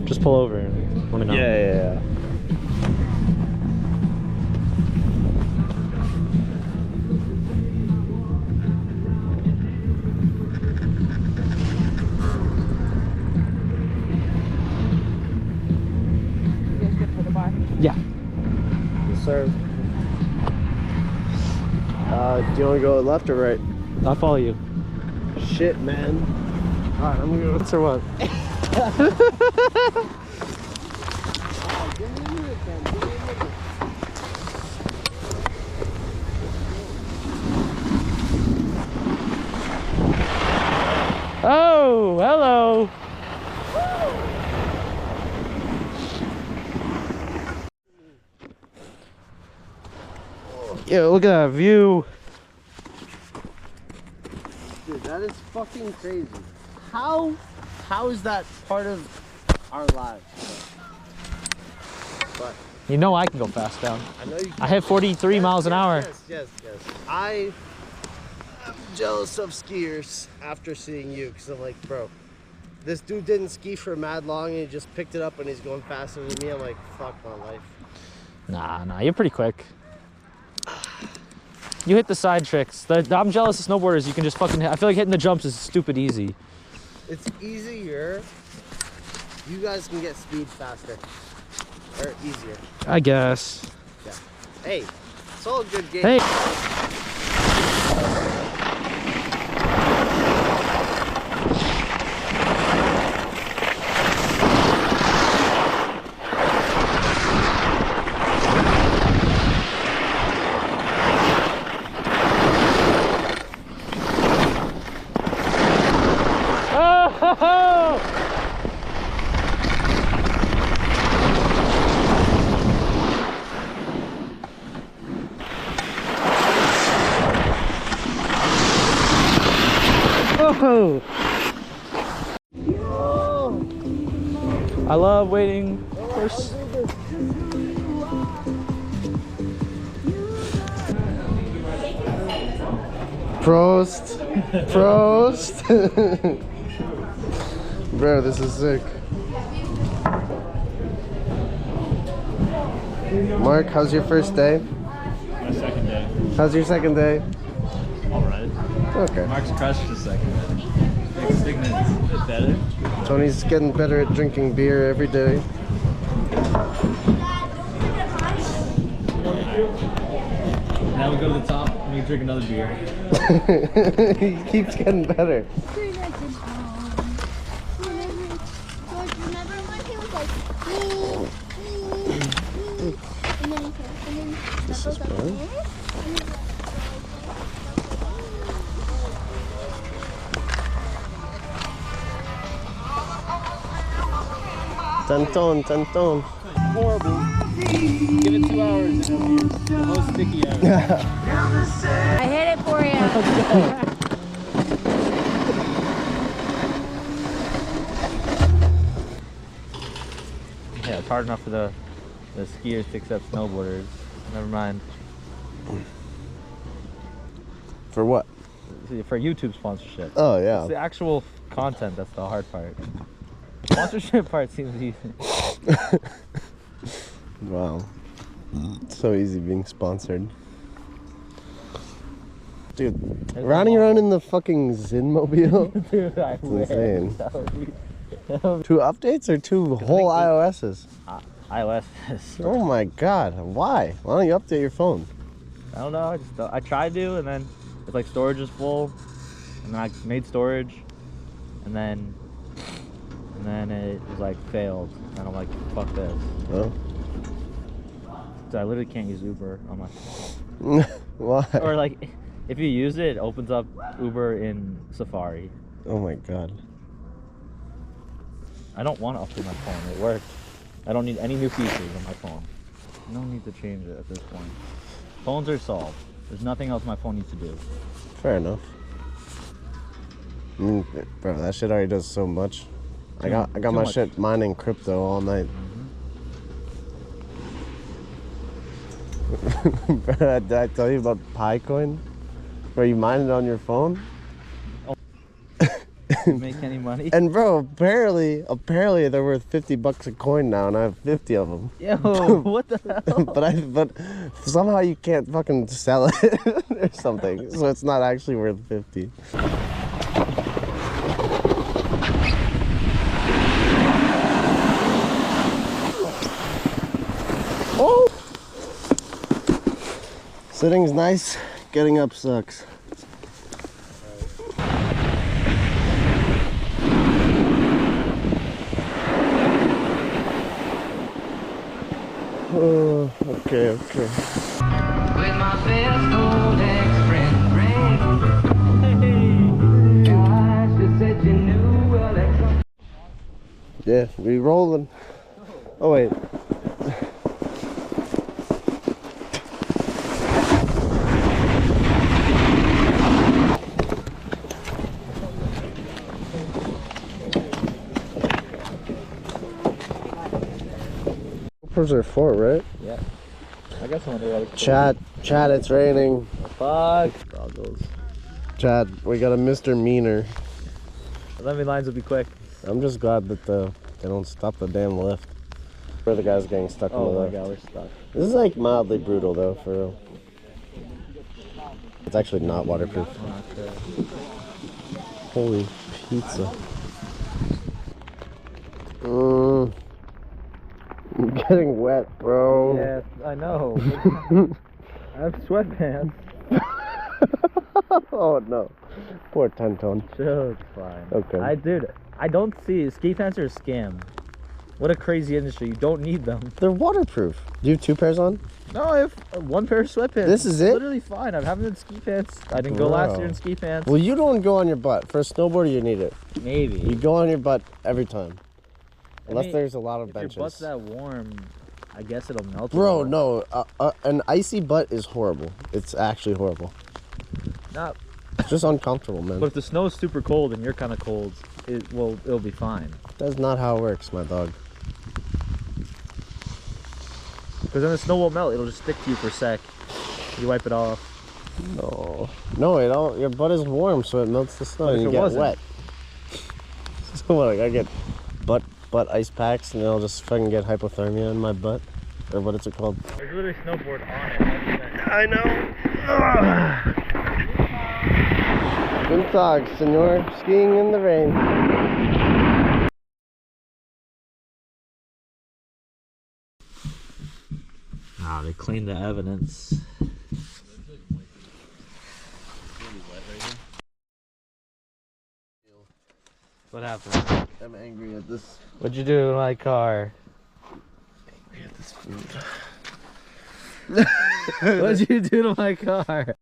Just pull over and let me know. Yeah. Yeah. Yes, sir. Do you want to go left or right? I'll follow you. Shit, man. Alright, I'm gonna go. Or what? Give me a minute, man. Give me a minute. Oh, hello. Yeah, look at that view. Dude, that is fucking crazy. How is that part of our lives? But You know I can go fast down. I know you can. I hit 43 miles an hour. Yes. I am jealous of skiers after seeing you because I'm like, bro, this dude didn't ski for mad long and he just picked it up and he's going faster than me. I'm like, fuck my life. Nah, you're pretty quick. You hit the side tricks. I'm jealous of snowboarders. You can just fucking I feel like hitting the jumps is stupid easy. It's easier. You guys can get speed faster. Or easier. I guess. Yeah. Hey, it's all a good game. Hey. Oh. I love waiting for Prost. Bro, this is sick. Mark, how's your first day? My second day. How's your second day? Alright. Okay. Mark's crushed the second day. Makes Signet a bit better. Tony's getting better at drinking beer every day. Now we go to the top and we drink another beer. He keeps getting better. This is fun. Tanton. Horrible. Give it 2 hours and it'll be the most sticky ever. I hit it for you. Yeah, it's hard enough for the skiers to accept snowboarders. Never mind. For what? For YouTube sponsorship. Oh, It's yeah. the actual content that's the hard part. Sponsorship part seems easy. Wow. So easy being sponsored. Dude, running around in the fucking Zinmobile? Dude, I swear. insane. That would be- 2 updates or 2 whole iOSs? iOS is. Oh my god, why? Why don't you update your phone? I don't know. I tried to, and then it's like storage is full, and then I made storage, and then it was like failed, and I'm like, fuck this. Oh. So I literally can't use Uber on my. Why? Or like, if you use it, it opens up Uber in Safari. Oh my god. I don't want to update my phone. It worked. I don't need any new features on my phone. No need to change it at this point. Phones are solved. There's nothing else my phone needs to do. Fair enough. Bro, that shit already does so much. I got Too my much. shit mining crypto all night. Bro, did I tell you about Picoin? Where you mine it on your phone? Make any money? And bro, apparently they're worth $50 a coin now, and I have 50 of them. Yo, what the hell? but somehow you can't fucking sell it or something, so it's not actually worth 50. Oh! Sitting's nice, getting up sucks. Oh, okay. With my best old ex-friend Greg. Gosh, you said you knew well that. Yeah, we rolling. Oh wait. Where's our fort, right? Yeah. I guess I'm gonna do Chad, it's raining. Fuck. Goggles. Chad, we got a Mr. Meaner. Let me lines will be quick. I'm just glad that they don't stop the damn lift. Where the guy's getting stuck in the Oh my lift. god, we're stuck. This is like mildly brutal though, for real. It's actually not waterproof. Holy pizza. I'm getting wet, bro. Yeah, I know. I have sweatpants. Oh no. Poor 10-tone. Chill, it's fine. Okay. Dude, I don't see ski pants are a scam. What a crazy industry. You don't need them. They're waterproof. Do you have 2 pairs on? No, I have one pair of sweatpants. This is it? Literally fine. I'm having in ski pants. I didn't go last Bro. year in ski pants. Well, you don't go on your butt. For a snowboarder, you need it. Maybe. You go on your butt every time. Unless mean, there's a lot of If your benches. butt's that warm, I guess it'll melt. a Bro, little. no. An icy butt is horrible. It's actually horrible. Not. It's just uncomfortable, man. But if the snow is super cold and you're kind of cold, it'll be fine. That's not how it works, my dog. Because then the snow won't melt. It'll just stick to you for a sec. You wipe it off. No. No, it all, your butt is warm, so it melts the snow But and if you it get wasn't? wet. So what, like I get butt ice packs and I'll just fucking get hypothermia in my butt? Or what is it called? There's literally a snowboard on it. I know. Good talk, senor. Skiing in the rain. Ah, they cleaned the evidence. What happened? I'm angry at this. What'd you do to my car? Angry at this food. What'd you do to my car?